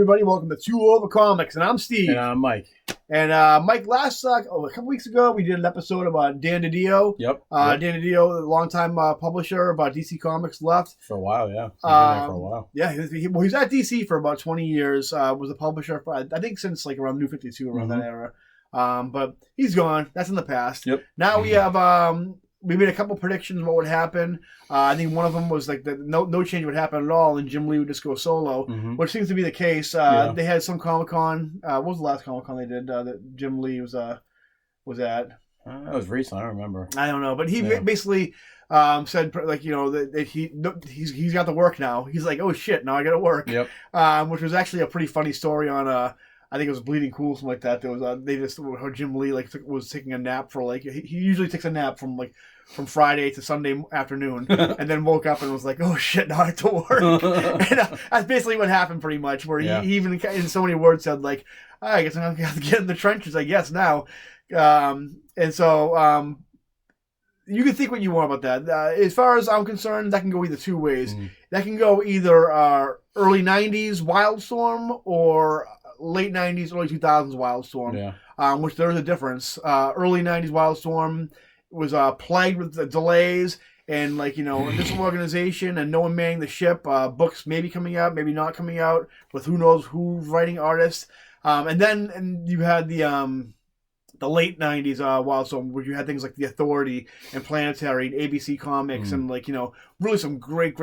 everybody. Welcome to Two Over Comics, and I'm Steve. And I'm Mike. And Mike, a couple weeks ago, we did an episode about Dan DiDio. Yep. Dan DiDio, the longtime publisher about DC Comics, left. For a while, yeah. He's been there for a while. Yeah, he was at DC for about 20 years. Was a publisher, for, I think, since like around New 52, around that era. But he's gone. That's in the past. Yep. Now we have... we made a couple predictions of what would happen. I think one of them was like no change would happen at all, and Jim Lee would just go solo, which seems to be the case. They had some Comic-Con. What was the last Comic-Con they did that Jim Lee was at? That was recent. I don't remember. I don't know, but he basically said like that he's got the work now. He's like, oh shit, now I got to work. Yep. Which was actually a pretty funny story on I think it was Bleeding Cool, something like that. There was how Jim Lee was taking a nap for like he usually takes a nap from Friday to Sunday afternoon, and then woke up and was like, oh shit, now I have to work. And that's basically what happened, pretty much. Where he even in so many words said like, I guess I'm gonna have to get in the trenches, I guess now. And so you can think what you want about that. As far as I'm concerned, that can go either two ways. That can go either early '90s Wildstorm or late 90s, early 2000s Wildstorm, which there is a difference. Early 90s Wildstorm was plagued with delays and this organization and no one manning the ship. Books maybe coming out, maybe not coming out, with who knows who's writing artists. And then you had the late 90s Wildstorm, where you had things like The Authority and Planetary and ABC Comics and really some great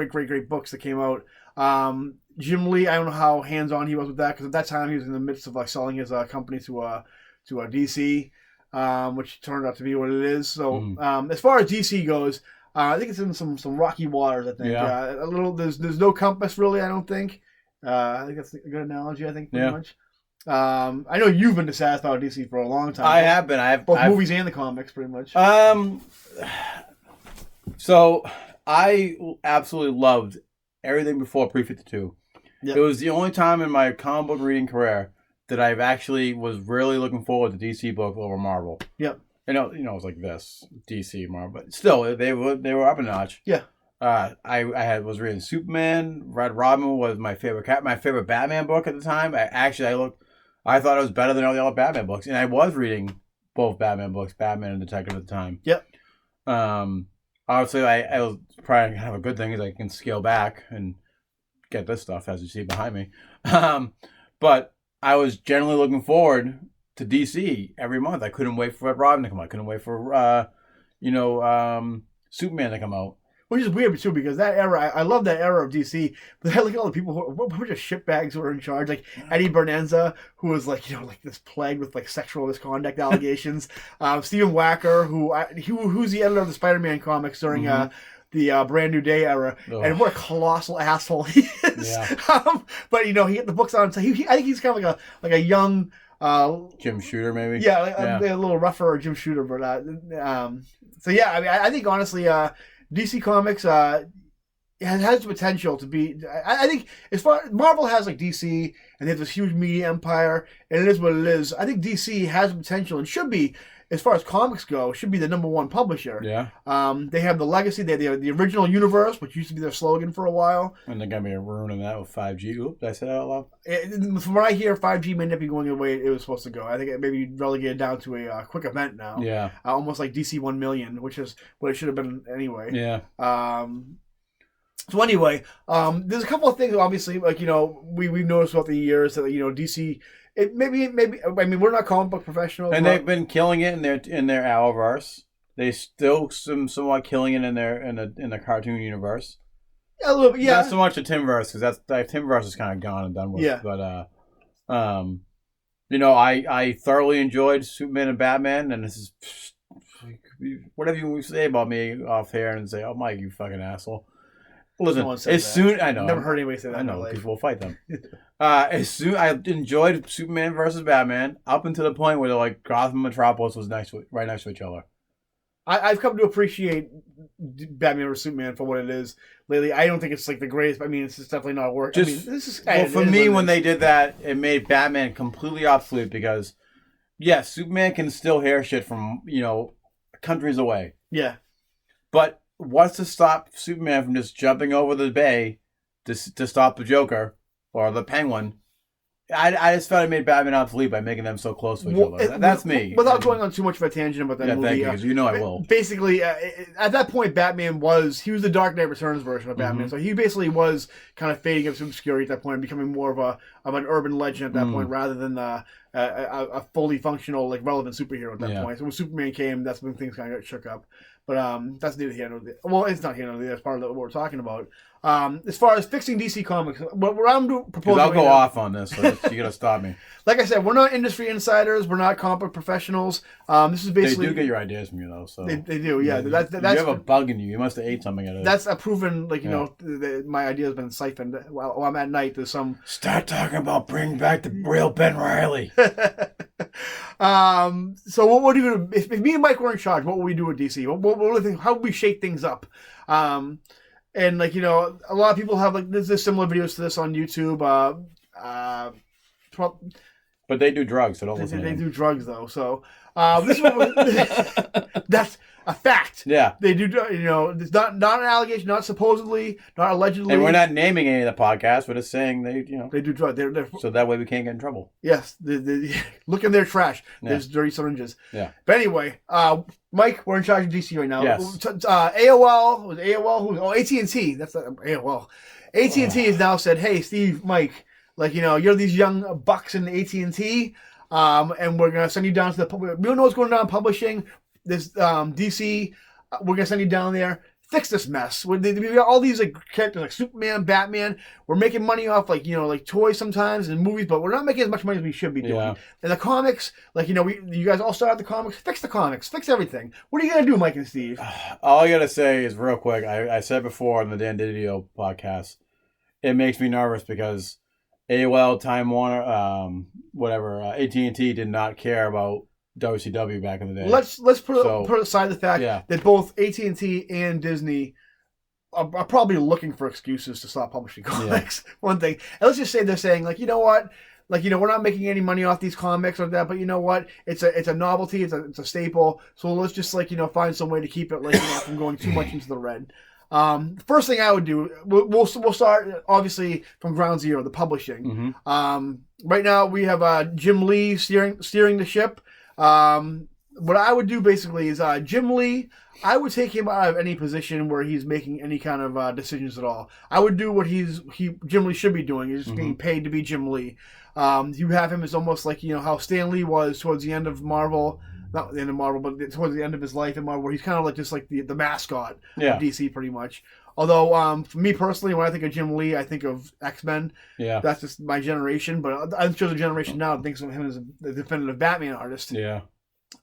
books that came out. Jim Lee, I don't know how hands-on he was with that, because at that time he was in the midst of selling his company to DC, which turned out to be what it is. So as far as DC goes, I think it's in some rocky waters. I think a little. There's no compass really. I don't think. I think that's a good analogy. I think pretty much. I know you've been dissatisfied with DC for a long time. I have been. I have both movies and the comics, pretty much. So I absolutely loved everything before Pre-52. Yep. It was the only time in my comic book reading career that I've actually was really looking forward to DC books over Marvel. Yep. It was like this, DC, Marvel, but still they were up a notch. Yeah. I was reading Superman. Red Robin was my favorite Batman book at the time. I thought it was better than all the other Batman books, and I was reading both Batman books, Batman and Detective at the time. Yep. Obviously, I was probably kind of a good thing is I can scale back and get this stuff, as you see behind me. But I was generally looking forward to DC every month. I couldn't wait for Red Robin to come out. I couldn't wait for Superman to come out. Which is weird too, because that era, I love that era of DC. But I look at all the people who were just shitbags who were in charge, like Eddie Bernanza, who was like this plagued with sexual misconduct allegations. Stephen Wacker, who's the editor of the Spider-Man comics during the Brand New Day era, and what a colossal asshole he is. Yeah. But he had the books on. So I think he's kind of like a young Jim Shooter, maybe. Yeah, a little rougher Jim Shooter, but so yeah. I mean, I think honestly, DC Comics has the potential to be. I think as far Marvel has DC and they have this huge media empire, and it is what it is. I think DC has the potential and should be, as far as comics go, should be the number one publisher. Yeah. They have the legacy. They have the original universe, which used to be their slogan for a while. And they're going to be ruining that with 5G. Oop, did I say that out loud? From what I hear, 5G may not be going the way it was supposed to go. I think it may be relegated down to a quick event now. Yeah. Almost like DC 1 million, which is what it should have been anyway. Yeah. So anyway, there's a couple of things, obviously, we've noticed throughout the years that, DC... Maybe. I mean, we're not comic book professionals, and they've been killing it in their Arrowverse. They still somewhat killing it in the cartoon universe. A little bit, yeah. Not so much the Timverse, because Timverse is kind of gone and done with. Yeah. But I thoroughly enjoyed Superman and Batman, and this is whatever you say about me off here and say, "Oh, Mike, you fucking asshole." Listen, I know. Never heard anybody say that. I know, because we'll fight them. I enjoyed Superman versus Batman up until the point where Gotham and Metropolis was right next to each other. I've come to appreciate Batman vs Superman for what it is lately. I don't think it's the greatest. I mean, it's just definitely not work. For me, when they did that, it made Batman completely obsolete because, Superman can still hear shit from countries away. Yeah, but what's to stop Superman from just jumping over the bay to stop the Joker or the Penguin I just felt it made Batman obsolete by making them so close to each other. That's me. Without going on too much of a tangent about that movie. Thank you, because you know I will. Basically, at that point, Batman was the Dark Knight Returns version of Batman. So he basically was kind of fading into obscurity at that point and becoming more of an urban legend at that point rather than a fully functional, like, relevant superhero at that point. So when Superman came, that's when things kind of got shook up. But that's neither here nor there. Well, it's not here nor there. That's part of what we're talking about. As far as fixing DC Comics, what I'm proposing... I'll go off on this, so you got to stop me. Like I said, we're not industry insiders. We're not comic book professionals. This is basically... They do get your ideas from you, though. So They do, yeah. That's, you have a bug in you. You must have ate something out of it. That's a proven, like, you know, my idea has been siphoned while I'm at night. There's some... Start talking about bringing back the real Ben Reilly. So what do you... If me and Mike were in charge, what would we do with DC? How would we shake things up? And, like, you know, a lot of people have, like, there's similar videos to this on YouTube. But they do drugs, so don't listen to them. They do drugs, though. So this is what that's a fact. Yeah. They do, you know, it's not an allegation, not supposedly, not allegedly. And we're not naming any of the podcasts. We're just saying they, you know. They do drugs. So that way we can't get in trouble. Yes. Look in their trash. There's dirty syringes. Yeah. But anyway, Mike, we're in charge of DC right now. Yes. AT&T. That's AOL. AT&T has now said, hey, Steve, Mike, like, you know, you're these young bucks in AT&T, and we're going to send you down to the public. We don't know what's going on in publishing. This DC, we're going to send you down there. Fix this mess. We got all these, like, characters like Superman, Batman. We're making money off, like, you know, like toys sometimes and movies, but we're not making as much money as we should be doing. Yeah. And the comics, like, you know, you guys all started the comics. Fix the comics. Fix everything. What are you going to do, Mike and Steve? All I got to say is real quick. I said before on the Dan Didio podcast, it makes me nervous because AOL, Time Warner, AT&T did not care about WCW back in the day. Let's put aside the fact that both AT&T and Disney are probably looking for excuses to stop publishing comics. Yeah. One thing, and let's just say they're saying, like, you know what, like, you know, we're not making any money off these comics or that, but you know what, it's a novelty, it's a staple, so let's just, like, you know, find some way to keep it, like, you know, from going too much into the red. First thing I would do, we'll start obviously from ground zero, the publishing. Right now we have Jim Lee steering the ship. What I would do basically is Jim Lee, I would take him out of any position where he's making any kind of decisions at all. I would do what Jim Lee should be doing, is just being paid to be Jim Lee. You have him as almost like, you know, how Stan Lee was towards the end of Marvel. Not the end of Marvel, but towards the end of his life in Marvel, where he's kind of like just like the mascot of DC, pretty much. Although, for me personally, when I think of Jim Lee, I think of X-Men. Yeah, that's just my generation. But I'm sure the generation now thinks of him as a definitive Batman artist. Yeah.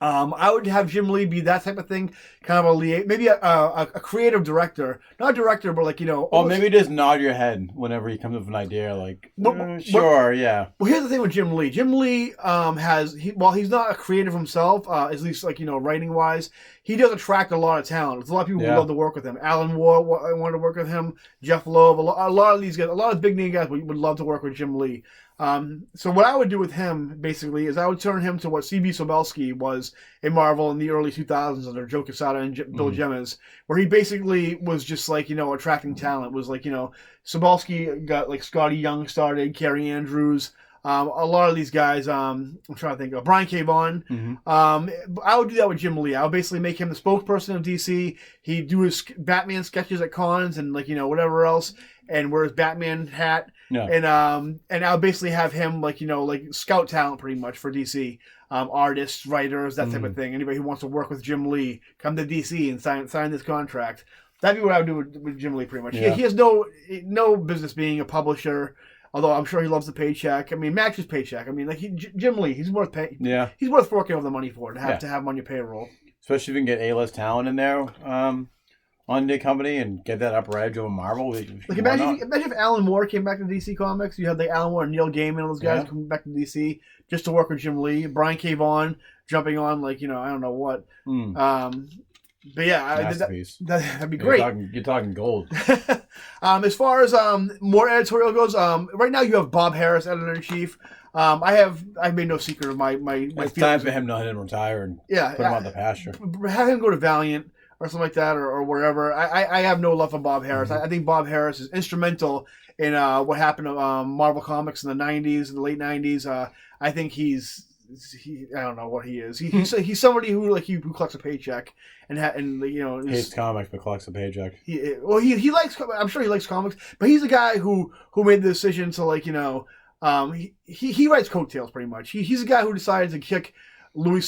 I would have Jim Lee be that type of thing, kind of maybe a creative director, not a director, but like, you know. Or maybe just nod your head whenever he comes up with an idea, like, sure, yeah. Well, here's the thing with Jim Lee. Jim Lee while he's not a creative himself, at least, like, you know, writing wise, he does attract a lot of talent. There's a lot of people who love to work with him. Alan Moore wanted to work with him. Jeff Loeb, a lot of these guys, a lot of big name guys would love to work with Jim Lee. So what I would do with him, basically, is I would turn him to what C.B. Sobelski was in Marvel in the early 2000s under Joe Quesada and Bill Jemas, where he basically was just, like, you know, attracting talent. Was like, you know, Sobelski got, like, Scotty Young started, Carrie Andrews, a lot of these guys, I'm trying to think of, Brian K. Vaughan. I would do that with Jim Lee. I would basically make him the spokesperson of DC. He'd do his Batman sketches at cons and, like, you know, whatever else, and wear his Batman hat. Yeah. And I would basically have him, like, you know, like, scout talent pretty much for DC. Artists, writers, that type of thing. Anybody who wants to work with Jim Lee, come to DC and sign this contract. That'd be what I would do with Jim Lee, pretty much. Yeah. He has no business being a publisher, although I'm sure he loves the paycheck. I mean, Max's paycheck. I mean, like, Jim Lee, he's worth paying. Yeah. He's worth forking over the money for to have him on your payroll. Especially if you can get A-list talent in there. On the company and get that upper edge over Marvel. Like, imagine if Alan Moore came back to DC Comics. You had like Alan Moore and Neil Gaiman and all those guys coming back to DC just to work with Jim Lee. Brian K. Vaughan jumping on, like, you know, I don't know what. But yeah, that'd be great. You're talking gold. As far as more editorial goes, right now you have Bob Harris, editor-in-chief. I've made no secret of my it's time for him to retire and put him on the pasture. Have him go to Valiant. or something like that, or wherever. I have no love for Bob Harras. I think Bob Harras is instrumental in what happened to Marvel Comics in the 90s, in the late 90s. I think I don't know what he is. He's somebody who collects a paycheck and hates comics but collects a paycheck. He likes. I'm sure he likes comics, but he's a guy who made the decision to he writes coattails pretty much. He's a guy who decided to kick Louis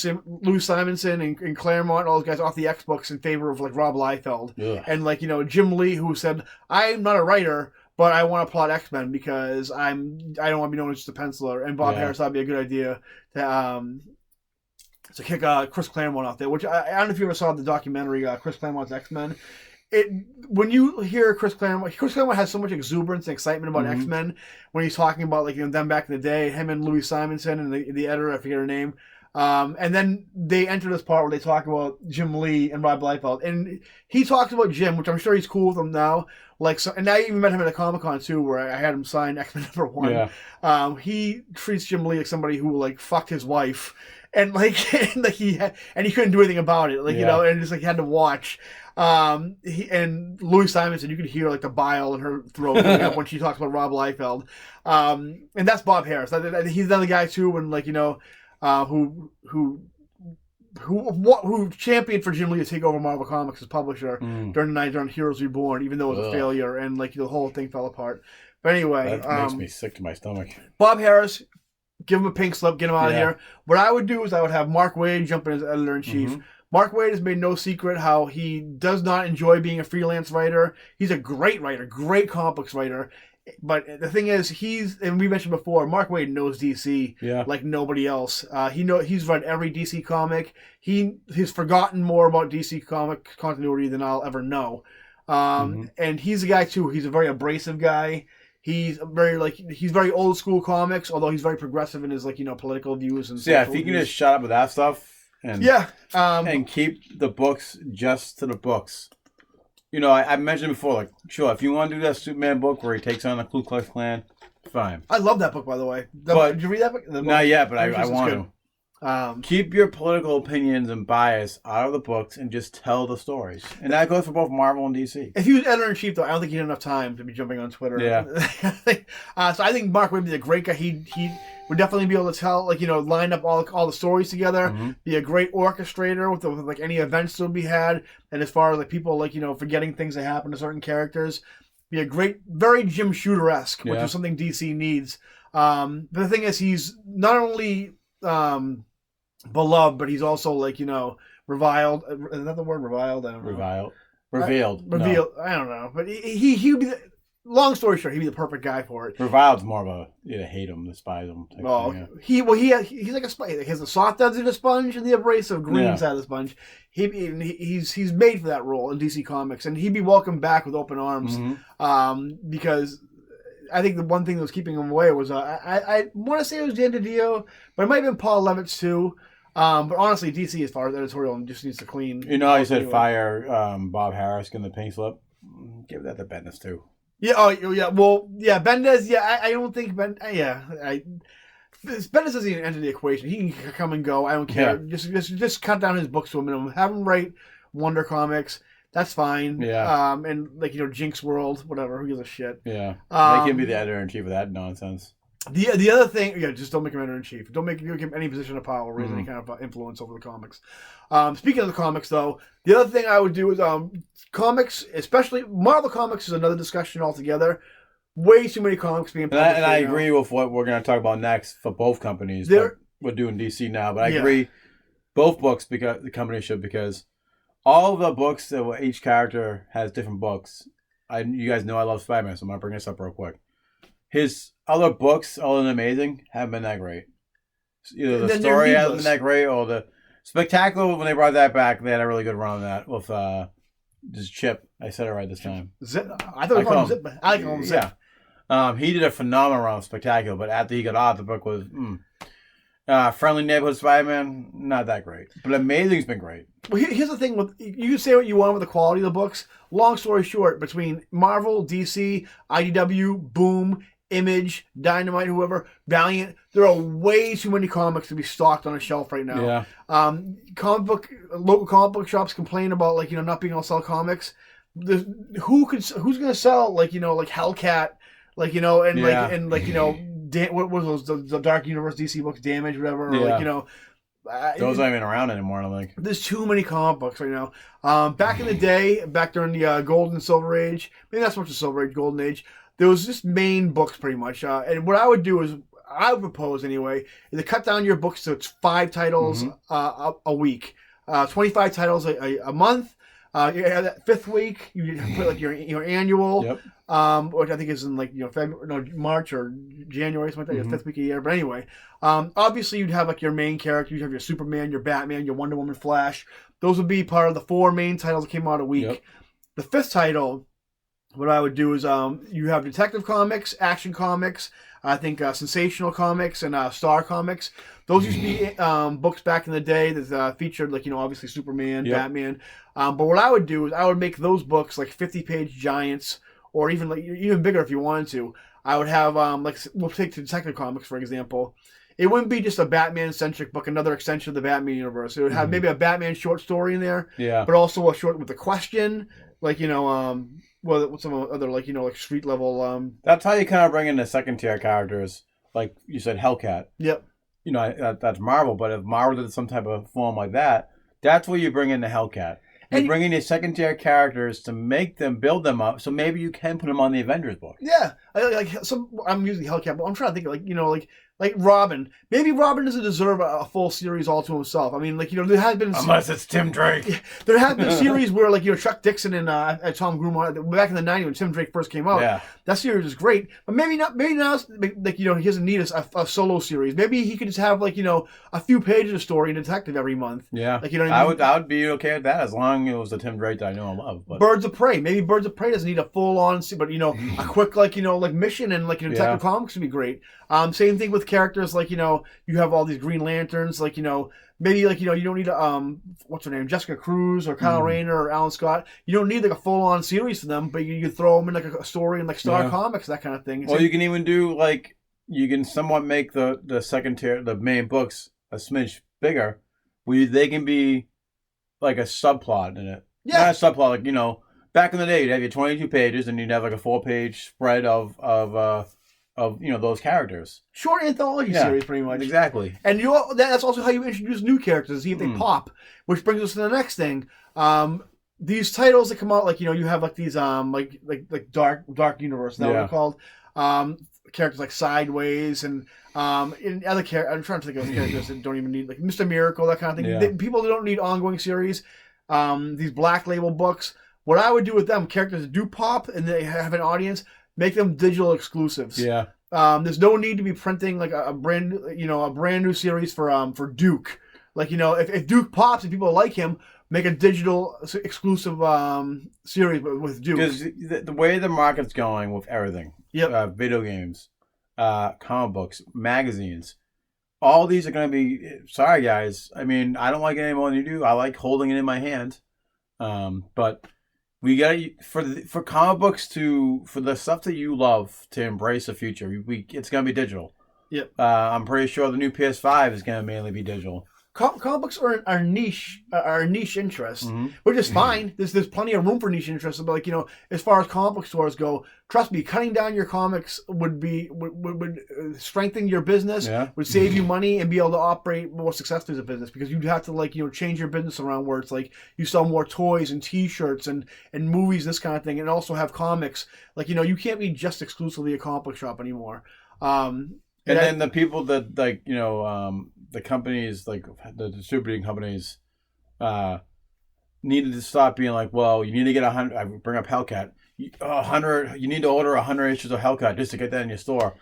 Simonson and Claremont, all those guys off the X books in favor of Rob Liefeld. Ugh. And Jim Lee, who said, "I'm not a writer, but I want to plot X-Men because I don't want to be known as just a penciler." And Bob Harras thought it'd be a good idea to kick Chris Claremont out there. Which I don't know if you ever saw the documentary Chris Claremont's X-Men. When you hear Chris Claremont has so much exuberance and excitement about X-Men when he's talking about them back in the day, him and Louis Simonson and the editor, I forget her name. And then they enter this part where they talk about Jim Lee and Rob Liefeld, and he talks about Jim, which I'm sure he's cool with him now. And I even met him at a Comic-Con too, where I had him sign X-Men #1. Yeah. He treats Jim Lee like somebody who fucked his wife, and he couldn't do anything about it, and just he had to watch. And Louis Simonson, you could hear the bile in her throat going up when she talks about Rob Liefeld. And that's Bob Harras. He's another guy too, when who championed for Jim Lee to take over Marvel Comics as publisher during the night during Heroes Reborn, even though it was a failure and the whole thing fell apart. But anyway, that makes me sick to my stomach. Bob Harras, give him a pink slip, get him out of here. What I would do is I would have Mark Waid jump in as editor-in-chief. Mark Waid has made no secret how he does not enjoy being a freelance writer. He's a great writer, great comics writer. But the thing is, and we mentioned before, Mark Waid knows DC like nobody else. He's read every DC comic. He's forgotten more about DC comic continuity than I'll ever know. And he's a guy too. He's a very abrasive guy. He's very old school comics, although he's very progressive in his political views and if you can just shut up with that stuff and and keep the books just to the books. I mentioned before, sure, if you want to do that Superman book where he takes on the Ku Klux Klan, fine. I love that book, by the way. Did you read that book? Not yet, but I want to. Keep your political opinions and bias out of the books and just tell the stories. And that goes for both Marvel and DC. If he was editor-in-chief, though, I don't think he had enough time to be jumping on Twitter. Yeah. So I think Mark would be a great guy. He would definitely be able to tell, line up all the stories together, be a great orchestrator with any events that would be had. And as far as people, forgetting things that happen to certain characters, be a great, very Jim Shooter-esque, which is something DC needs. But the thing is, he's not only beloved, but he's also reviled. Is that the word, reviled? I don't know. Revealed. Revealed. No. I don't know, but he would be. Long story short, he'd be the perfect guy for it. Reviled's more of a hate him, despise him. He's like a sponge. He has the soft edge of the sponge and the abrasive green side of the sponge. He's made for that role in DC Comics, and he'd be welcomed back with open arms. Because I think the one thing that was keeping him away was I want to say it was Dan DiDio, but it might have been Paul Levitz too. But honestly, DC as far as editorial just needs to clean. You said fire Bob Harras in the pink slip. Give that to Bendis too. Yeah. Oh, yeah. Well, yeah. Bendis. Yeah. I don't think Bendis doesn't even enter the equation. He can come and go. I don't care. Yeah. Just cut down his books to a minimum. Have him write Wonder Comics. That's fine. Yeah. And Jinx World, whatever. Who gives a shit? Yeah. Make him be the editor-in-chief of that nonsense. The other thing, just don't make him editor-in-chief. Don't make him any position of power or raise any kind of influence over the comics. Speaking of the comics, though, the other thing I would do is comics, especially Marvel Comics, is another discussion altogether. Way too many comics being published. And I agree with what we're going to talk about next for both companies. We're doing DC now, but I agree both books because the company should, because all of the books that each character has different books. You guys know I love Spider-Man, so I'm going to bring this up real quick. His other books, other than Amazing, haven't been that great. Either the story hasn't been that great, or the Spectacular, when they brought that back, they had a really good run on that with this Chip. I said it right this time. I thought it was Zip. I like him Zip. Yeah. He did a phenomenal run of Spectacular, but after he got off, the book was Friendly Neighborhood Spider-Man, not that great. But Amazing's been great. Well, here's the thing. You can say what you want with the quality of the books. Long story short, between Marvel, DC, IDW, Boom, Image, Dynamite, whoever, Valiant. There are way too many comics to be stocked on a shelf right now. Yeah. Local comic book shops complain about not being able to sell comics. Who's gonna sell like Hellcat, and Yeah. what was those the Dark Universe DC books, Damage, whatever, or Yeah. Those aren't even around anymore, I don't think. there's too many comic books right now. Back in the day, back during the Golden and Silver Age, maybe not so much the Silver Age, Golden Age, there was just main books pretty much. And what I would do is, I would propose anyway, is to cut down your books to 5 titles a week, 25 titles a month. That 5th week, you put like your annual, Yep. which I think is in March or January, something like that, 5th week of the year. But anyway, obviously you'd have like your main character, you'd have your Superman, your Batman, your Wonder Woman, Flash. Those would be part of the 4 main titles that came out a week. Yep. The 5th title, what I would do is you have Detective Comics, Action Comics, I think Sensational Comics, and Star Comics. Those used to be books back in the day that featured obviously Superman, Batman. But what I would do is I would make those books like 50-page giants, or even even bigger if you wanted to. I would have we'll take Detective Comics for example. It wouldn't be just a Batman-centric book, another extension of the Batman universe. It would have maybe a Batman short story in there, but also a short with a question, what's some other street level. That's how you kind of bring in the second tier characters, like you said, Hellcat. Yep. That's Marvel, but if Marvel did some type of form like that, that's where you bring in the Hellcat. You bring in your second tier characters to build them up, so maybe you can put them on the Avengers book. Yeah, I'm using Hellcat, but I'm trying to think like Robin. Maybe Robin doesn't deserve a full series all to himself. I mean, there has been unless it's Tim Drake. There have been series where Chuck Dixon and Tom Grumman back in the '90s when Tim Drake first came out. Yeah. That series is great, but maybe not. Maybe now, he doesn't need a solo series. Maybe he could just have a few pages of story in Detective every month. Yeah. What I mean? I would be okay with that as long as it was the Tim Drake that I know and love. But Birds of Prey. Maybe Birds of Prey doesn't need a full on, but a quick mission and Detective Comics would be great. Same thing with characters you have all these Green Lanterns, maybe you don't need what's her name, Jessica Cruz or Kyle Rayner or Alan Scott. You don't need a full on series for them, but you throw them in a story in Star Comics, that kind of thing. Well, you can even do you can somewhat make the second tier, the main books, a smidge bigger, where they can be like a subplot in it. Yeah, not a subplot. Back in the day, you'd have your 22 pages, and you'd have a 4-page spread of those characters. Short anthology series, pretty much. Exactly. And that's also how you introduce new characters, see if they pop. Which brings us to the next thing. These titles that come out, you have these Dark Universe, that what they're called. Characters like Sideways and in other characters. I'm trying to think of characters that don't even need Mr. Miracle, that kind of thing. Yeah. People that don't need ongoing series. These Black Label books. What I would do with them, characters that do pop and they have an audience, make them digital exclusives. Yeah. There's no need to be printing a brand new series for Duke. If Duke pops and people like him, make a digital exclusive series with Duke. Because the way the market's going with everything, video games, comic books, magazines, all these are going to be. Sorry, guys. I mean, I don't like it any more than you do. I like holding it in my hand, but. We got for comic books for the stuff that you love to embrace the future. It's gonna be digital. Yep. I'm pretty sure the new PS5 is gonna mainly be digital. Comic books are our niche interest, which is fine. There's plenty of room for niche interests, but as far as comic book stores go, trust me, cutting down your comics would strengthen your business, would save you money, and be able to operate more successfully as a business, because you'd have to change your business around where it's you sell more toys and T-shirts and movies, this kind of thing, and also have comics. You can't be just exclusively a comic book shop anymore. And then the people that the companies, the distributing companies, needed to stop being well, you need to get 100. I bring up Hellcat. 100. You need to order 100 issues of Hellcat just to get that in your store.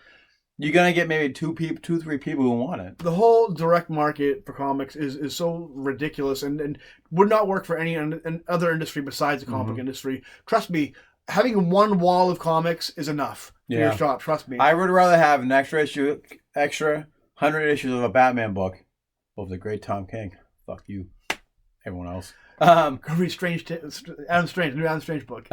You're gonna get maybe 2-3 people who want it. The whole direct market for comics is so ridiculous and would not work for any other industry besides the comic book industry. Trust me, having one wall of comics is enough for your shop. Trust me. I would rather have an extra 100 issues of a Batman book of the great Tom King. Fuck you, everyone else. Go read new Adam Strange book.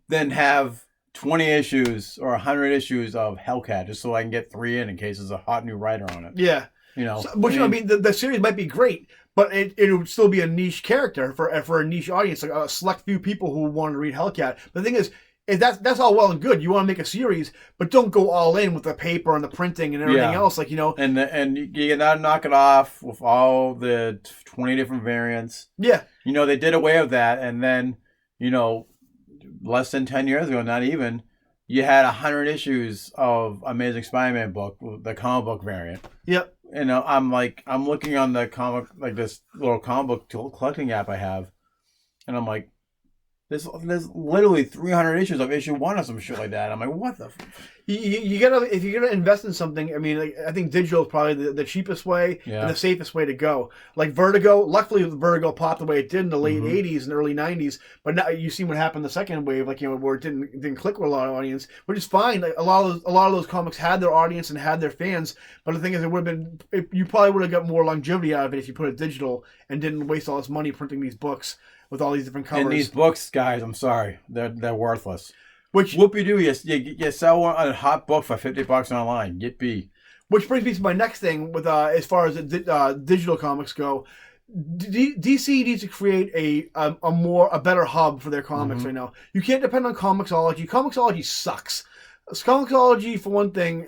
Then have 20 issues or 100 issues of Hellcat just so I can get 3 in case there's a hot new writer on it. Yeah. So, which I mean, the series might be great, but it would still be a niche character for a niche audience, like a select few people who want to read Hellcat. But the thing is that's all well and good. You want to make a series, but don't go all in with the paper and the printing and everything else. Like, and you cannot knock it off with all the 20 different variants. Yeah. They did away with that, and then less than 10 years ago, not even, you had 100 issues of Amazing Spider-Man book, the comic book variant. Yep. I'm looking on the comic, like this little comic book collecting app I have, and I'm like, there's literally 300 issues of issue 1 or some shit like that. I'm like, what the? You gotta, if you're gonna invest in something, I mean, I think digital is probably the cheapest way and the safest way to go. Like Vertigo, luckily Vertigo popped the way it did in the late '80s and early '90s, but now you see what happened the second wave, like where it didn't click with a lot of audience, which is fine. Like a lot of those comics had their audience and had their fans, but the thing is, it would have been you probably would have got more longevity out of it if you put it digital and didn't waste all this money printing these books with all these different covers. And these books, guys, I'm sorry, they're worthless. Which whoopie-doo, you sell a hot book for $50 online. Yippee. Which brings me to my next thing with as far as digital comics go. DC needs to create a better hub for their comics right now. You can't depend on Comixology. Comixology sucks. Comixology, for one thing,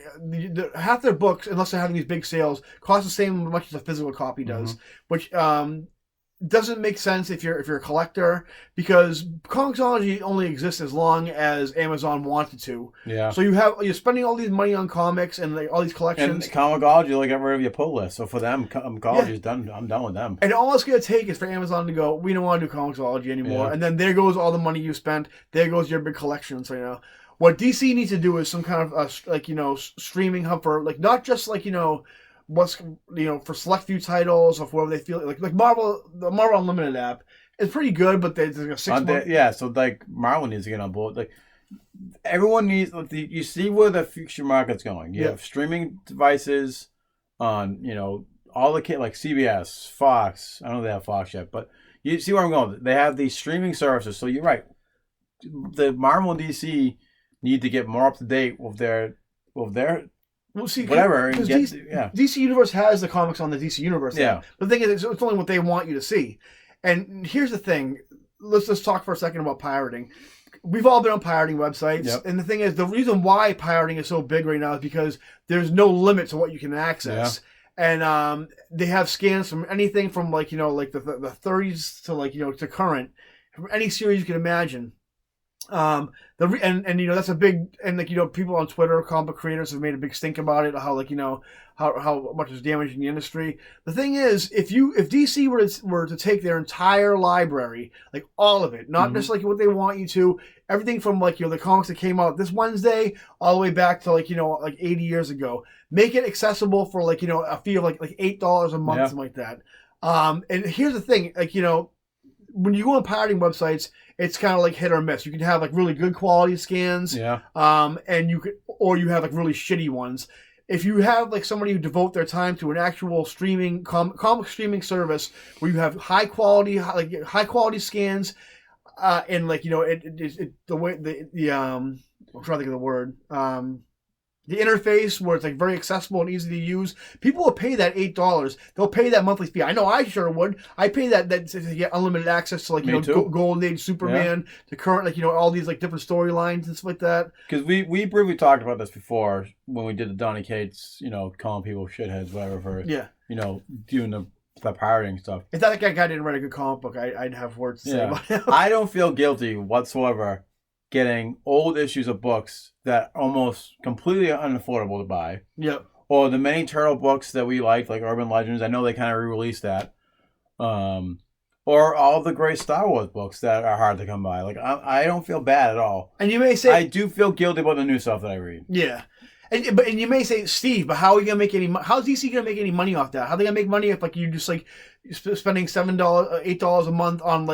half their books, unless they're having these big sales, cost the same much as a physical copy does, which doesn't make sense if you're a collector, because Comixology only exists as long as Amazon wanted to. Yeah. So you're spending all these money on comics and all these collections. And Comixology will get rid of your pull list. So for them, Comixology's done. I'm done with them. And all it's going to take is for Amazon to go, we don't want to do Comixology anymore. Yeah. And then there goes all the money you spent. There goes your big collection. So what DC needs to do is some kind of streaming hub for not just what's for select few titles or whatever they feel like Marvel. The Marvel Unlimited app is pretty good, but there's a 6 month. Yeah, so Marvel needs to get on board. Like everyone needs. You see where the future market's going. You have streaming devices on all the like CBS, Fox. I don't know if they have Fox yet, but you see where I'm going. They have these streaming services. So you're right. The Marvel and DC need to get more up to date with their. Well, see, whatever. DC Universe has the comics on the DC Universe. Yeah. But the thing is, it's only what they want you to see. And here's the thing. Let's talk for a second about pirating. We've all been on pirating websites. And the thing is, the reason why pirating is so big right now is because there's no limit to what you can access. Yeah. And they have scans from anything from the 30s to to current, from any series you can imagine. That's a big, and people on Twitter, comic creators have made a big stink about it, how how much is damaging the industry. The thing is, if DC were to take their entire library, all of it, not just what they want you to, everything from the comics that came out this Wednesday all the way back to 80 years ago, make it accessible for a fee of $8 a month, something like that. And here's the thing, when you go on pirating websites, it's kind of hit or miss. You can have really good quality scans, and you have really shitty ones. If you have somebody who devote their time to an actual streaming comic streaming service where you have high quality scans, and the way I'm trying to think of the word. The interface where it's very accessible and easy to use. People will pay that $8. They'll pay that monthly fee. I know I sure would. I pay that to get unlimited access to Golden Age Superman, to current all these different storylines and stuff like that. Because we briefly talked about this before when we did the Donny Cates, calling people shitheads, whatever, for doing the pirating stuff. If that guy didn't write a good comic book, I'd have words to say about him. I don't feel guilty whatsoever getting old issues of books that are almost completely unaffordable to buy. Yep. Or the many Turtle books that we like Urban Legends. I know they kind of re-released that. Or all the great Star Wars books that are hard to come by. I don't feel bad at all. And you may say, I do feel guilty about the new stuff that I read. Yeah. And you may say, Steve, but how are we gonna make how's DC gonna make any money off that? How are they gonna make money if you just spending $7, $8 a month on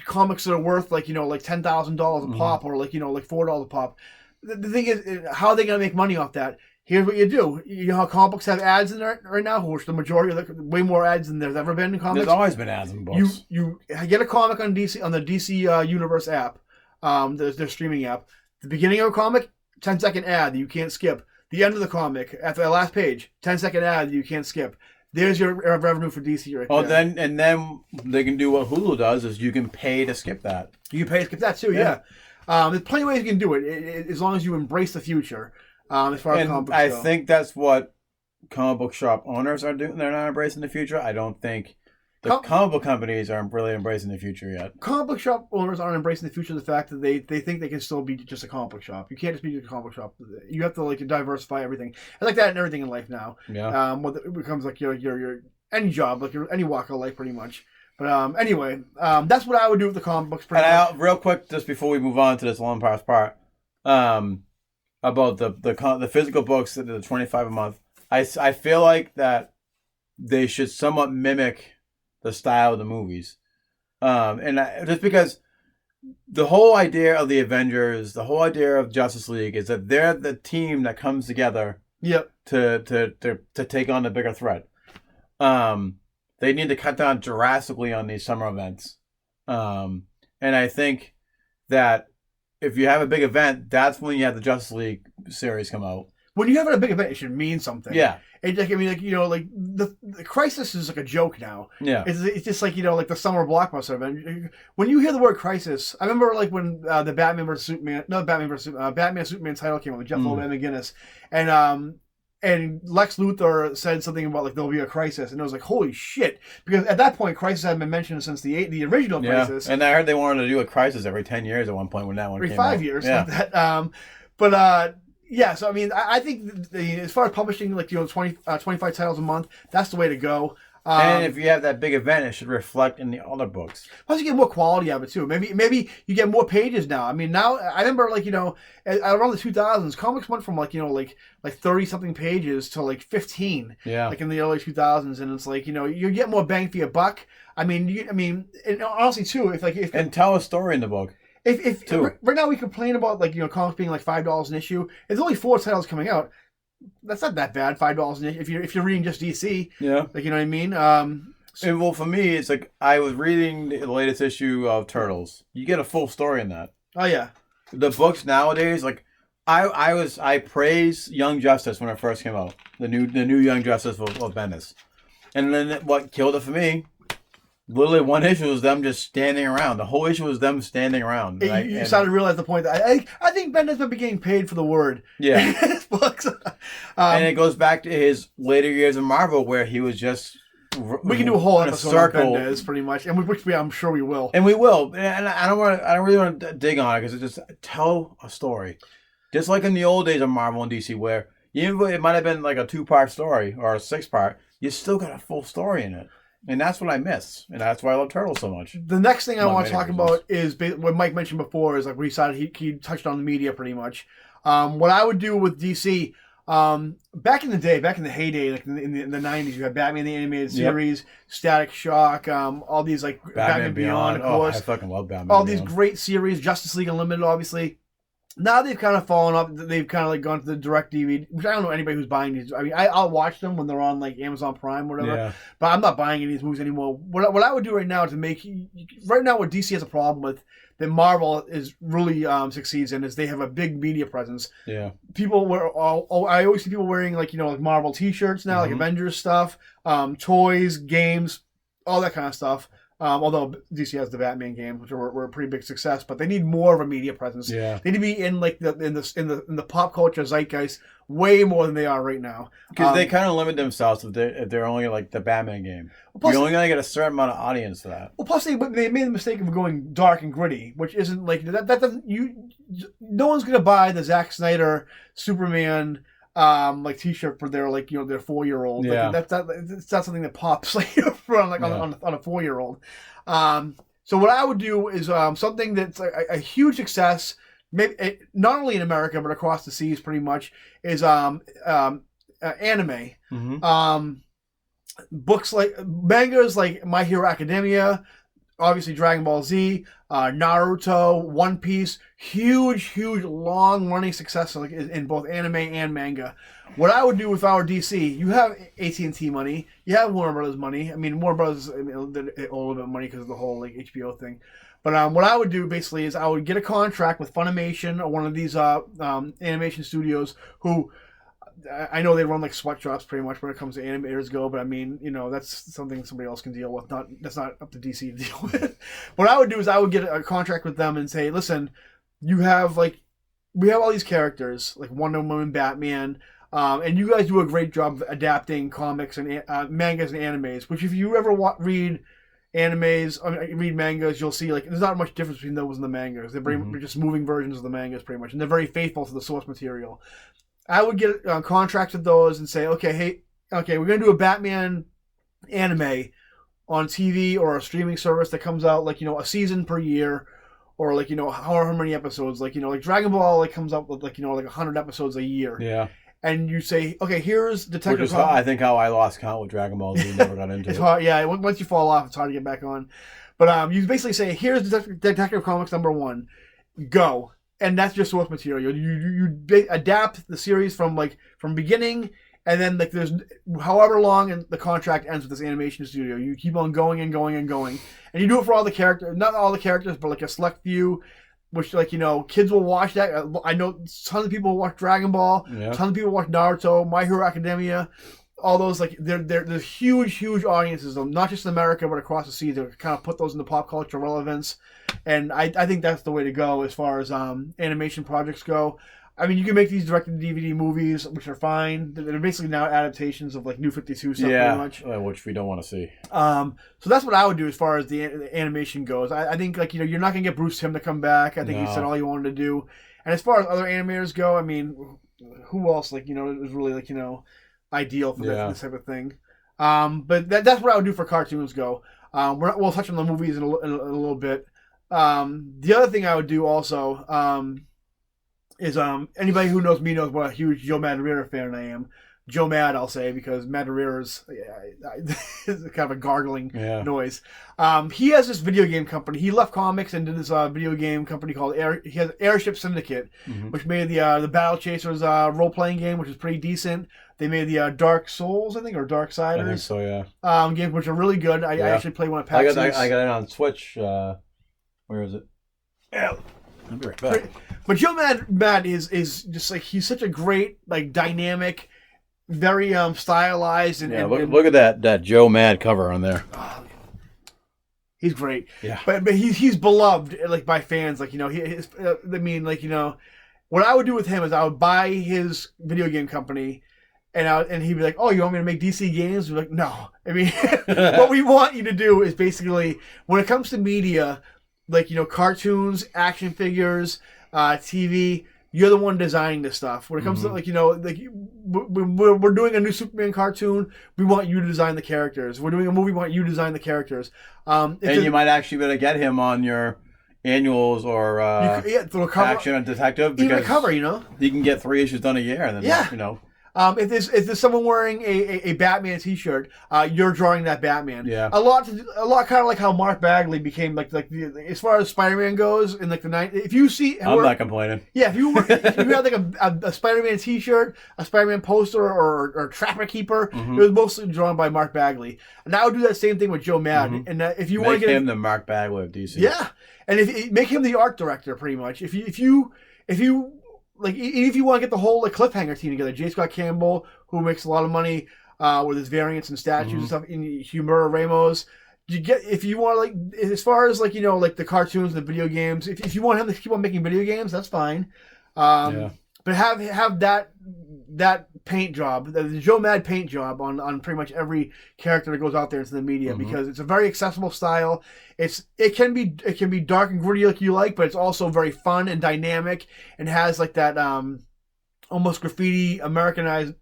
comics that are worth $10,000 a pop, or $4 a pop? The thing is, how are they gonna make money off that? Here's what you do. You know how comic books have ads in there right now, which the majority of way more ads than there's ever been in comics. There's always been ads in books. You get a comic on the DC Universe app, their streaming app. The beginning of a comic, 10-second ad that you can't skip. The end of the comic, after the last page, 10-second ad that you can't skip. There's your revenue for DC right there. Then they can do what Hulu does, is you can pay to skip that. You can pay to skip that too, yeah. There's plenty of ways you can do it, as long as you embrace the future. As far as comic books go. I think that's what comic book shop owners are doing. They're not embracing the future. I don't think the comic book companies aren't really embracing the future yet. Comic book shop owners aren't embracing the future. The fact that they think they can still be just a comic book shop. You can't just be just a comic book shop. You have to like diversify everything. I like that in everything in life now. Yeah. It becomes like your any job, like any walk of life, pretty much. But anyway, that's what I would do with the comic books. Real quick, just before we move on to this long past part, about the physical books that are $25 a month. I feel like that they should somewhat mimic the style of the movies, just because the whole idea of the Avengers, the whole idea of Justice League is that they're the team that comes together. Yep. To take on the bigger threat. They need to cut down drastically on these summer events, and I think that if you have a big event, that's when you have the Justice League series come out. When you have a big event, it should mean something. Yeah. The Crisis is like a joke now. Yeah. It's just like, like the summer blockbuster event. When you hear the word Crisis, I remember like when the Batman Superman title came out with Jeff Loeb and McGinnis, and Lex Luthor said something about like there'll be a crisis, and it was like, holy shit, because at that point Crisis hadn't been mentioned since the original Crisis. And I heard they wanted to do a Crisis every 10 years at one point when that one came out. 5 years. Yeah. Like that. Yeah, so I mean, I think as far as publishing, like 25 titles a month, that's the way to go. And if you have that big event, it should reflect in the other books. Plus, you get more quality out of it too. Maybe you get more pages now. I mean, now I remember like around the 2000s, comics went from like 30 something pages to like 15. Yeah. Like in the early 2000s, and it's like you get more bang for your buck. I mean, and honestly too, if tell a story in the book. If right now we complain about like comics being like $5 an issue, there's only 4 titles coming out. That's not that bad, $5 an issue if you're reading just DC. Yeah, like you know what I mean. And well, for me, it's like I was reading the latest issue of Turtles. You get a full story in that. Oh yeah. The books nowadays, like I praise Young Justice when it first came out, the new Young Justice of Bendis, and then what killed it for me. Literally, one issue was them just standing around. The whole issue was them standing around. You started to realize the point that I think Bendis might be getting paid for the word. Yeah. In his books. And it goes back to his later years in Marvel, where he was just. We can do a whole episode on Bendis, pretty much, and I'm sure we will. And we will. And I don't really want to dig on it because it just tell a story, just like in the old days of Marvel and DC, where even though it might have been like a 2-part story or a 6-part, you still got a full story in it. And that's what I miss. And that's why I love Turtles so much. The next thing I want to talk about is what Mike mentioned before, is like we decided he touched on the media pretty much. What I would do with DC, back in the day, back in the heyday, like in the 90s, you had Batman the Animated Series, Static Shock, all these like Batman Beyond, of course. I fucking love Batman all Beyond. These great series, Justice League Unlimited, obviously. Now they've kind of fallen off. They've kind of like gone to the direct DVD, which I don't know anybody who's buying these. I mean, I'll watch them when they're on like Amazon Prime or whatever, but I'm not buying any of these movies anymore. What I would do right now to make right now what DC has a problem with that Marvel is really succeeds in is they have a big media presence. Yeah, people wear I always see people wearing like like Marvel T-shirts now, like Avengers stuff, toys, games, all that kind of stuff. Although DC has the Batman games, which were a pretty big success, but they need more of a media presence. Yeah, they need to be in like in the pop culture zeitgeist way more than they are right now. Because they kind of limit themselves if they're only like the Batman game. You're only gonna get a certain amount of audience to that. Well, plus they made the mistake of going dark and gritty, which isn't like that doesn't no one's gonna buy the Zack Snyder Superman like T-shirt for their like their 4-year-old. Yeah, like, that's not something that pops like on a 4-year-old. So what I would do is something that's a huge success, maybe not only in America but across the seas, pretty much, is anime. Mm-hmm. Books like mangas like My Hero Academia, obviously Dragon Ball Z, Naruto, One Piece, huge, long running success like in both anime and manga. What I would do if I were DC, you have AT&T money, you have Warner Brothers money. I mean, Warner Brothers a little bit of money because of the whole like HBO thing. But what I would do basically is I would get a contract with Funimation or one of these animation studios who. I know they run like sweatshops pretty much when it comes to animators go, but I mean, that's something somebody else can deal with. That's not up to DC to deal with. What I would do is I would get a contract with them and say, listen, we have all these characters like Wonder Woman, Batman, and you guys do a great job of adapting comics and mangas and animes. Which if you ever read read mangas, you'll see like there's not much difference between those and the mangas. They're just moving versions of the mangas pretty much, and they're very faithful to the source material. I would get contracts with those and say, okay, we're going to do a Batman anime on TV or a streaming service that comes out like, a season per year or like, however many episodes, like Dragon Ball like comes out with like 100 episodes a year. Yeah. And you say, okay, here's Detective Which is I think how I lost count with Dragon Ball Z, never got into it's it. Hard, yeah, once you fall off, it's hard to get back on. But you basically say, here's Detective Comics #1, go. And that's your source material. You adapt the series from beginning, and then like there's however long and the contract ends with this animation studio. You keep on going and going and going, and you do it for all the characters, not all the characters, but like a select few, which kids will watch that. I know tons of people watch Dragon Ball, tons of people watch Naruto, My Hero Academia. All those there's huge audiences, not just in America but across the seas, to kind of put those into pop culture relevance, and I think that's the way to go as far as animation projects go. I mean, you can make these direct-to-DVD movies, which are fine. They're basically now adaptations of like New 52 stuff, pretty much. Which we don't want to see. So that's what I would do as far as the animation goes. I think you're not gonna get Bruce Timm to come back. I think he said all he wanted to do. And as far as other animators go, I mean, who else is really ideal for this type of thing. But that's what I would do for cartoons go. We'll touch on the movies in a little bit. The other thing I would do also is anybody who knows me knows what a huge Joe Madureira fan I am. Joe Mad, I'll say, because Madureira's is kind of a gargling noise. He has this video game company. He left comics and did this video game company called he has Airship Syndicate, which made the Battle Chasers role-playing game, which is pretty decent. They made the Dark Souls, I think, or Dark Siders. I think so, yeah. Games which are really good. I actually played one at PAX East. I got it on Switch. Where is it? Yeah. I'll be right back. But Joe Mad is just like, he's such a great, dynamic, very stylized, and look at that Joe Mad cover on there. He's great. Yeah. But he's beloved by fans. What I would do with him is I would buy his video game company, and he'd be like, "Oh, you want me to make DC games?" We're like, "No." I mean, what we want you to do is basically, when it comes to media, cartoons, action figures, TV. You're the one designing this stuff. When it comes to we're doing a new Superman cartoon, we want you to design the characters. We're doing a movie, we want you to design the characters. And you might actually be able to get him on your annuals or Action and Detective. Even a cover, You can get 3 issues done a year, and then if there's someone wearing a Batman T-shirt, you're drawing that Batman. Yeah. A lot kind of like how Mark Bagley became as far as Spider-Man goes in the 90s. If you see, I'm not complaining. Yeah, if you had a Spider-Man T-shirt, a Spider-Man poster, or Trapper Keeper, it was mostly drawn by Mark Bagley. And I would do that same thing with Joe Madden. And if you want to get him the Mark Bagley of DC, and make him the art director, pretty much. If you if you want to get the whole cliffhanger team together, J. Scott Campbell, who makes a lot of money with his variants and statues and stuff, in Humura Ramos, if you want as far as the cartoons, the video games, if you want him to keep on making video games, that's fine. But have that paint job, the Joe Mad paint job on pretty much every character that goes out there into the media, because it's a very accessible style. It can be dark and gritty like you like, but it's also very fun and dynamic, and has that almost graffiti Americanized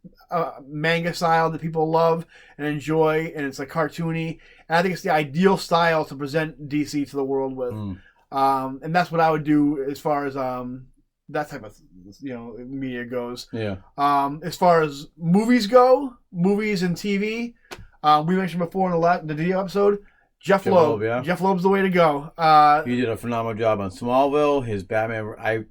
manga style that people love and enjoy, and it's cartoony. And I think it's the ideal style to present DC to the world with. And that's what I would do as far as that type of media goes. Yeah. As far as movies go, movies and TV, we mentioned before in the video episode, Jeff Loeb. Yeah. Jeff Loeb's the way to go. He did a phenomenal job on Smallville. His Batman. I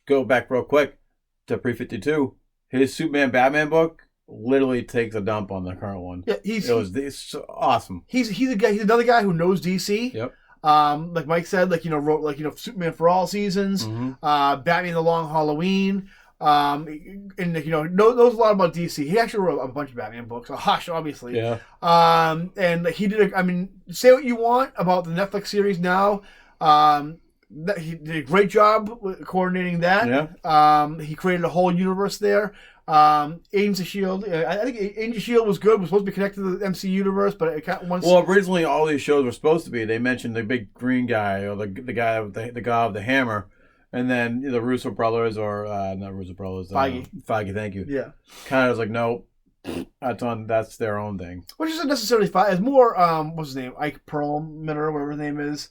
go back real quick to Pre-52. His Superman Batman book literally takes a dump on the current one. Yeah, it's awesome. He's a guy. He's another guy who knows DC. Yep. Like Mike said, wrote Superman for all seasons, Batman the Long Halloween, and knows a lot about DC. He actually wrote a bunch of Batman books. Hush, obviously. Yeah. And he did. Say what you want about the Netflix series now. He did a great job with coordinating that. Yeah. He created a whole universe there. Agents of S.H.I.E.L.D. I think Agents of S.H.I.E.L.D. was good. It was supposed to be connected to the MC universe, but it once. Well, originally all these shows were supposed to be. They mentioned the big green guy or the guy with the guy with the hammer, and then the Russo brothers or not Russo brothers. Feige. Feige, thank you. Yeah. Kind of was like, no, that's their own thing. Which isn't necessarily fine. It's more what's his name, Ike Perlmutter, whatever his name is.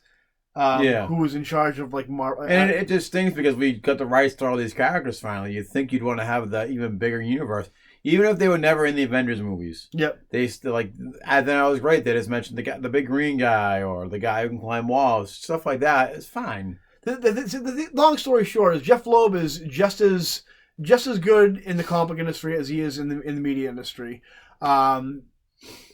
Who was in charge of Marvel. And it just stings because we got the rights to all these characters finally. You'd think you'd want to have the even bigger universe. Even if they were never in the Avengers movies. Yep. They still I think it was great. They just mentioned the big green guy or the guy who can climb walls. Stuff like that. It's fine. The long story short is Jeff Loeb is just as good in the comic industry as he is in the media industry.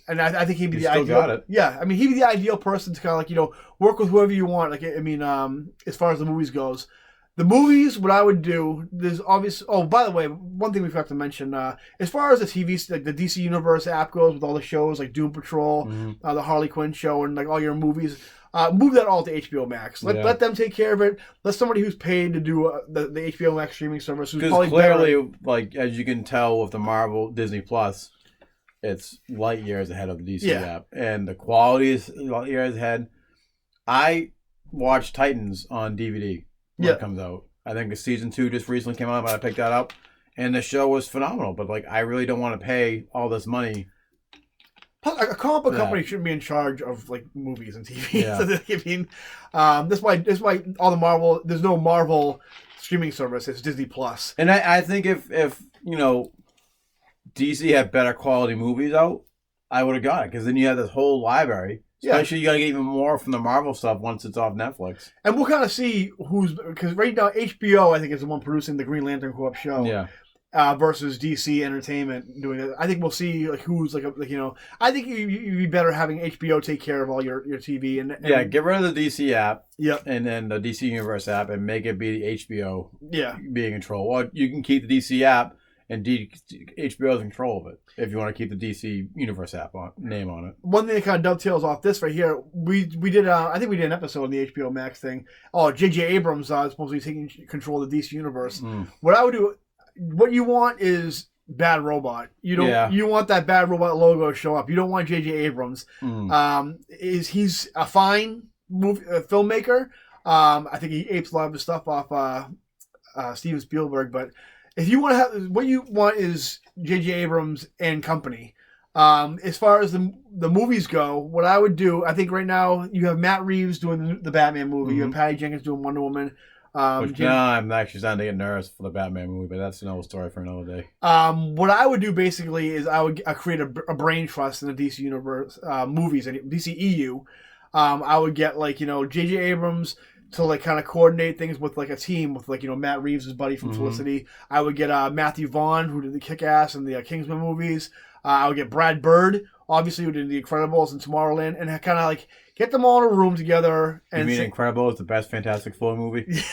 And I think he'd be the ideal. Got it. Yeah, he'd be the ideal person to kind of work with whoever you want. As far as the movies goes, the movies, what I would do, there's obvious. Oh, by the way, one thing we forgot to mention, as far as the TV, the DC Universe app goes, with all the shows like Doom Patrol, the Harley Quinn show, and all your movies, move that all to HBO Max. Let them take care of it. Let somebody who's paid to do the HBO Max streaming service, who's probably clearly, as you can tell with the Marvel Disney Plus. It's light years ahead of the DC app. And the quality is light years ahead. I watched Titans on DVD when it comes out. I think season 2 just recently came out, but I picked that up. And the show was phenomenal. But I really don't want to pay all this money. Plus, a comic book company shouldn't be in charge of movies and TV. Yeah. That's why all the Marvel, there's no Marvel streaming service. It's Disney Plus. And I think if DC had better quality movies out, I would have got it. Because then you have this whole library. Especially you got to get even more from the Marvel stuff once it's off Netflix. And we'll kind of see because right now HBO, I think, is the one producing the Green Lantern Co-op show. Yeah. Versus DC Entertainment doing it. I think we'll see who's I think you'd be better having HBO take care of all your TV and get rid of the DC app. Yep. And then the DC Universe app and make it be the HBO. Yeah. Being in control. Or you can keep the DC app. And HBO has control of it if you want to keep the DC Universe app name on it. One thing that kind of dovetails off this right here, we did I think we did an episode on the HBO Max thing. Oh, J.J. Abrams is supposed to be taking control of the DC Universe. What I would do, what you want is Bad Robot. You want that Bad Robot logo to show up. You don't want J.J. Abrams. He's a fine filmmaker. I think he apes a lot of his stuff off Steven Spielberg, but. If you want to have, what you want is J.J. Abrams and company. As far as the movies go, what I would do, I think right now you have Matt Reeves doing the Batman movie. You have Patty Jenkins doing Wonder Woman. I'm actually starting to get nervous for the Batman movie, but that's another story for another day. What I would do basically is I create a brain trust in the DC Universe movies and DCEU. I would get J.J. Abrams to kind of coordinate things with a team with Matt Reeves' buddy from Felicity. I would get Matthew Vaughn, who did the Kick-Ass and the Kingsman movies. I would get Brad Bird, obviously, who did the Incredibles and Tomorrowland, and kind of get them all in a room together. And you mean Incredibles is the best Fantastic Four movie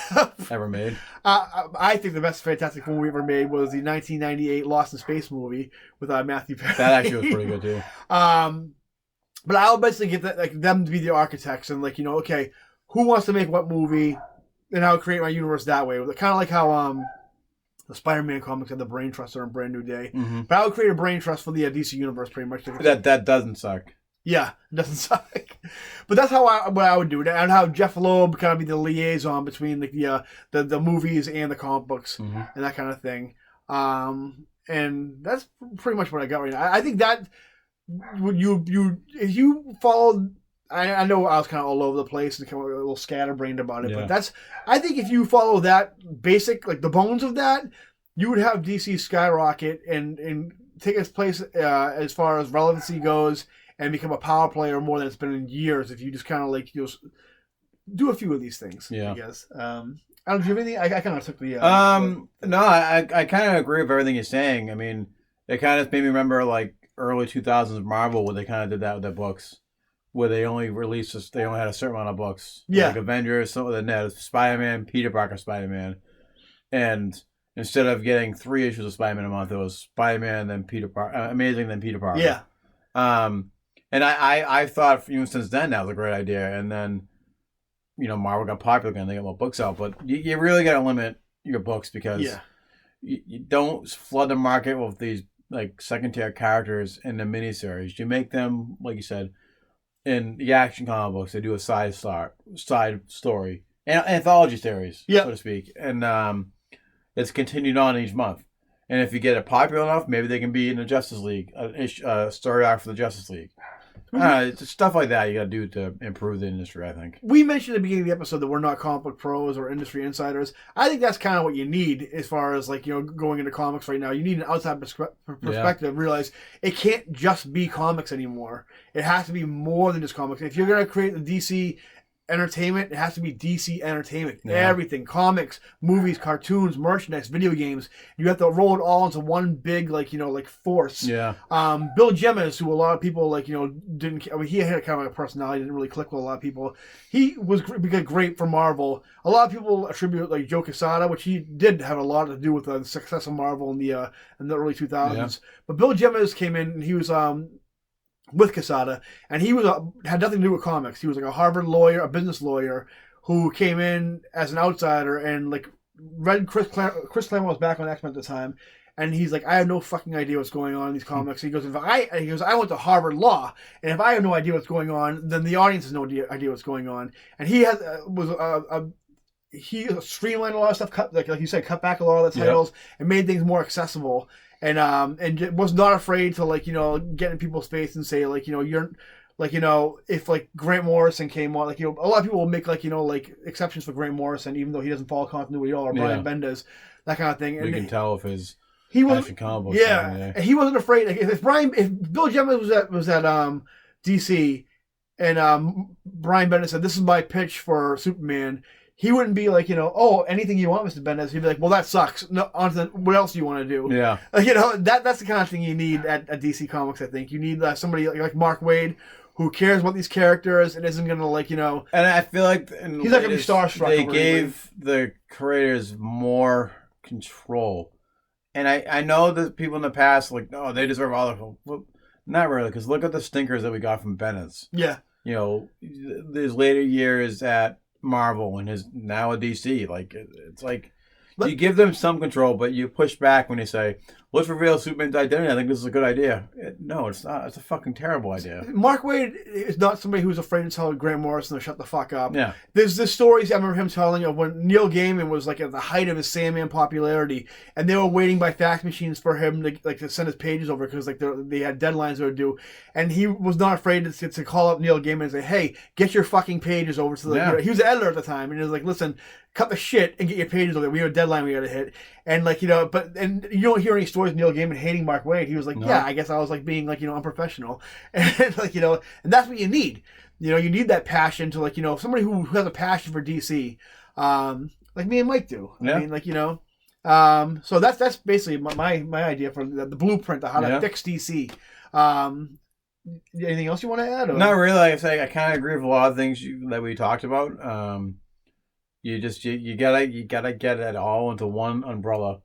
ever made? I think the best Fantastic Four movie ever made was the 1998 Lost in Space movie with Matthew Perry. That actually was pretty good too. But I would basically get them to be the architects and okay. Who wants to make what movie, and I'll create my universe that way. Kind of like how the Spider-Man comics had the Brain Trust on Brand New Day. But I would create a Brain Trust for the DC Universe pretty much. That doesn't suck. Yeah, it doesn't suck. But that's what I would do. I'd have Jeff Loeb kind of be the liaison between the movies and the comic books and that kind of thing. And that's pretty much what I got right now. I think that if you followed. I know I was kind of all over the place and kind of a little scatterbrained about it, but I think if you follow that basic, the bones of that, you would have DC skyrocket and take its place as far as relevancy goes and become a power player more than it's been in years if you just kind of like do a few of these things. Yeah. I guess. I don't do you have anything. I kind of took the. No, I kind of agree with everything you're saying. I mean, it kind of made me remember like early 2000s Marvel, where they kind of did that with their books, where they only they only had a certain amount of books. Yeah. Like Avengers, some of the Spider-Man, Peter Parker Spider-Man, and instead of getting 3 issues of Spider-Man a month, it was Spider-Man, then Peter Parker, Amazing, then Peter Parker. Yeah. And I thought since then that was a great idea, and then. Marvel got popular again. They got more books out, but you really got to limit your books because you don't flood the market with these like second-tier characters in the miniseries. You make them, like you said, in the Action comic books. They do a side story, anthology series, so to speak, and it's continued on each month. And if you get it popular enough, maybe they can be in the Justice League, a story arc for the Justice League. It's stuff like that you got to do to improve the industry, I think. We mentioned at the beginning of the episode that we're not comic book pros or industry insiders. I think that's kind of what you need as far as going into comics right now. You need an outside perspective. Realize it can't just be comics anymore. It has to be more than just comics. If you're going to create the DC entertainment, it has to be DC entertainment. Everything, comics, movies, cartoons, merchandise, video games. You have to roll it all into one big force. Yeah. Bill Jemas, who a lot of people didn't. I mean, he had kind of a personality, didn't really click with a lot of people. He was great for Marvel. A lot of people attribute Joe Quesada, which he did have a lot to do with the success of Marvel in the early 2000s. Yeah. But Bill Jemas came in, and he was with Quesada, and he had nothing to do with comics. He was like a Harvard lawyer, a business lawyer, who came in as an outsider and read Chris Claremont was back on X-Men at the time, and he's like, I have no fucking idea what's going on in these comics. He goes, I went to Harvard Law, and if I have no idea what's going on, then the audience has no idea what's going on. And he he streamlined a lot of stuff, like you said, cut back a lot of the titles and made things more accessible. And was not afraid to get in people's face and say you're if Grant Morrison came on, a lot of people will make exceptions for Grant Morrison even though he doesn't follow continuity at all, or Brian Bendis, that kind of thing. And you can tell if he was comic books. And he wasn't afraid. If Bill Jemas was at DC and Brian Bendis said, "This is my pitch for Superman," he wouldn't be anything you want, Mr. Bendis. He'd be like, well, that sucks. No, what else do you want to do? Yeah. That's the kind of thing you need at DC Comics, I think. You need somebody like Mark Waid who cares about these characters and isn't going to, And I feel like he's not going to be starstruck. They gave the creators more control. And I know that people in the past, they deserve all the... Well, not really, because look at the stinkers that we got from Bendis. Yeah. His later years at Marvel and his now a DC, you give them some control, but you push back when you say, let's reveal Superman's identity. I think this is a good idea. No, it's not. It's a fucking terrible idea. Mark Waid is not somebody who's afraid to tell Grant Morrison to shut the fuck up. Yeah. There's the stories I remember him telling of when Neil Gaiman was at the height of his Sandman popularity, and they were waiting by fax machines for him to send his pages over because they had deadlines they were due, and he was not afraid to call up Neil Gaiman and say, hey, get your fucking pages over to the... He was the editor at the time, and he was like, listen, cut the shit and get your pages over. We have a deadline we got to hit. And but you don't hear any stories of Neil Gaiman hating Mark Waid. He was like, yeah, I guess I was being unprofessional. And and that's what you need. You need that passion to somebody who has a passion for DC, like me and Mike do. Yeah. I mean, so that's basically my idea for the blueprint of how to fix DC. Anything else you want to add? Or? Not really. Like I say, I kind of agree with a lot of things that we talked about. You gotta get it all into one umbrella,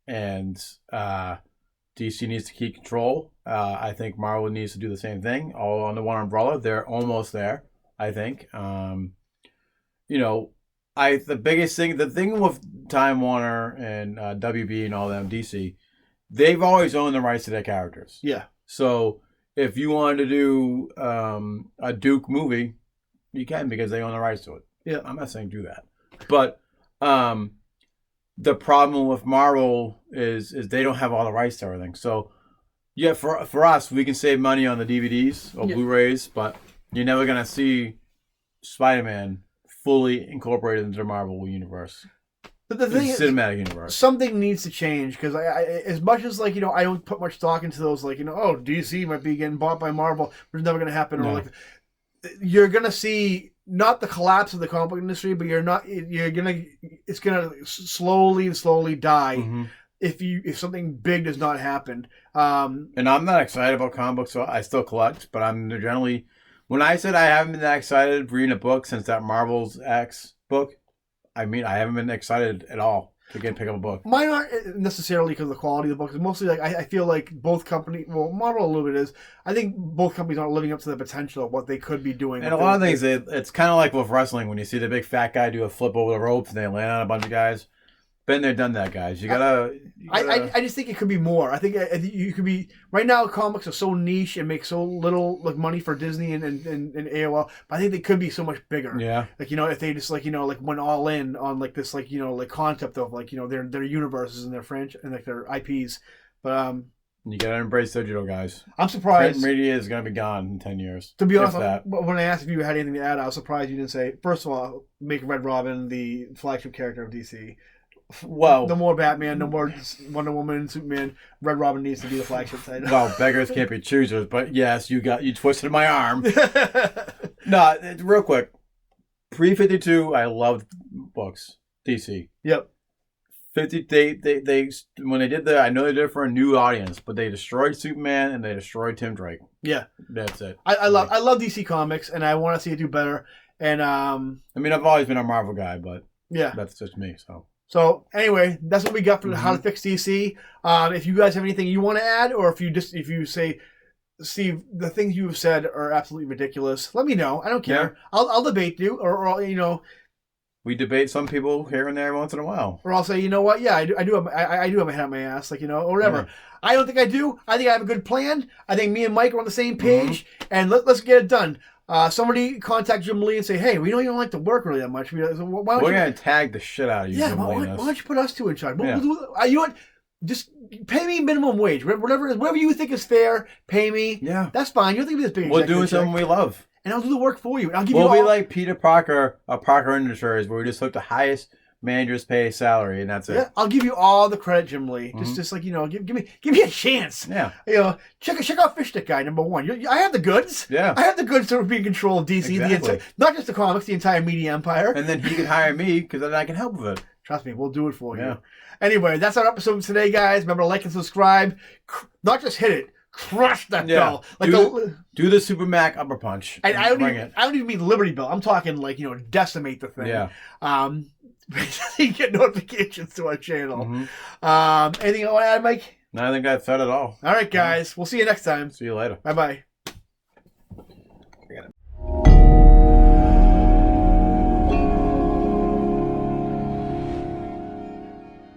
and DC needs to keep control. I think Marvel needs to do the same thing, all under one umbrella. They're almost there, I think. The biggest thing, the thing with Time Warner and WB and all them, DC, they've always owned the rights to their characters. Yeah. So if you wanted to do a Duke movie, you can because they own the rights to it. Yeah. I'm not saying do that. But the problem with Marvel is they don't have all the rights to everything. So, yeah, for us, we can save money on the DVDs or Blu-rays, but you're never going to see Spider-Man fully incorporated into the Marvel universe. But the thing is, cinematic universe. Something needs to change because I as much as like I don't put much stock into those like oh DC might be getting bought by Marvel, which is never going to happen. No. Or like you're going to see not the collapse of the comic book industry, but it's going to slowly die if something big does not happen. And I'm not excited about comic books, so I still collect, but I'm generally. When I said I haven't been that excited reading a book since that Marvel's X book, I mean I haven't been excited at all to pick up a book. Mine aren't necessarily because of the quality of the book. It's mostly like I feel like both companies, well, Marvel a little bit is. I think both companies aren't living up to the potential of what they could be doing. And a lot of things, it's kind of like with wrestling when you see the big fat guy do a flip over the ropes and they land on a bunch of guys. Been there, done that, guys. You gotta. I just think it could be more. I think you could be right now. Comics are so niche and make so little like money for Disney and AOL. But I think they could be so much bigger. Yeah. Like if they just like went all in on like this like like concept of like their universes and their franchise and like their IPs. But you gotta embrace digital, guys. I'm surprised. Print media is gonna be gone in 10 years. To be honest, when I asked if you had anything to add, I was surprised you didn't say. First of all, make Red Robin the flagship character of DC. Well, no more Batman, no more Wonder Woman, Superman. Red Robin needs to be the flagship title. Well, beggars can't be choosers, but yes, you twisted my arm. No, real quick. Pre-52, I loved books. DC. Yep. 50. They when they did that, I know they did it for a new audience, but they destroyed Superman and they destroyed Tim Drake. Yeah, that's it. I love DC Comics, and I want to see it do better. And I mean, I've always been a Marvel guy, but yeah, that's just me. So anyway, that's what we got for How to Fix DC. If you guys have anything you want to add, or if you say, Steve, the things you have said are absolutely ridiculous, let me know. I don't care. Yeah. I'll debate you, or we debate some people here and there once in a while. Or I'll say, you know what? Yeah, I do have my head on my ass, like or whatever. Yeah. I don't think I do. I think I have a good plan. I think me and Mike are on the same page, and let's get it done. Somebody contact Jim Lee and say, hey, we know you don't like to work really that much. We're going to tag the shit out of you, Jim Lee. Why don't you put us two in charge? Yeah. You know what? Just pay me minimum wage. Whatever you think is fair, pay me. Yeah. That's fine. You don't think of this big We're doing something we love. And I'll do the work for you. And I'll give we'll be like Peter Parker of Parker Industries, where we just look the highest manager's pay salary, and that's it. Yeah, I'll give you all the credit, Jim Lee. Just like give me a chance. Yeah. Check out Fish Stick Guy #1. I have the goods. Yeah. I have the goods to be in control of DC, exactly. Not just the comics, the entire media empire. And then he can hire me because then I can help with it. Trust me, we'll do it for you. Anyway, that's our episode today, guys. Remember to like and subscribe. Not just hit it. Crush that bell. Like do the Super Mac upper punch. And I don't even mean Liberty Bell. I'm talking like, decimate the thing. Yeah. Basically get notifications to our channel. Anything you want to add, Mike? No, I think that's said it all. All right, guys. We'll see you next time. See you later. Bye-bye.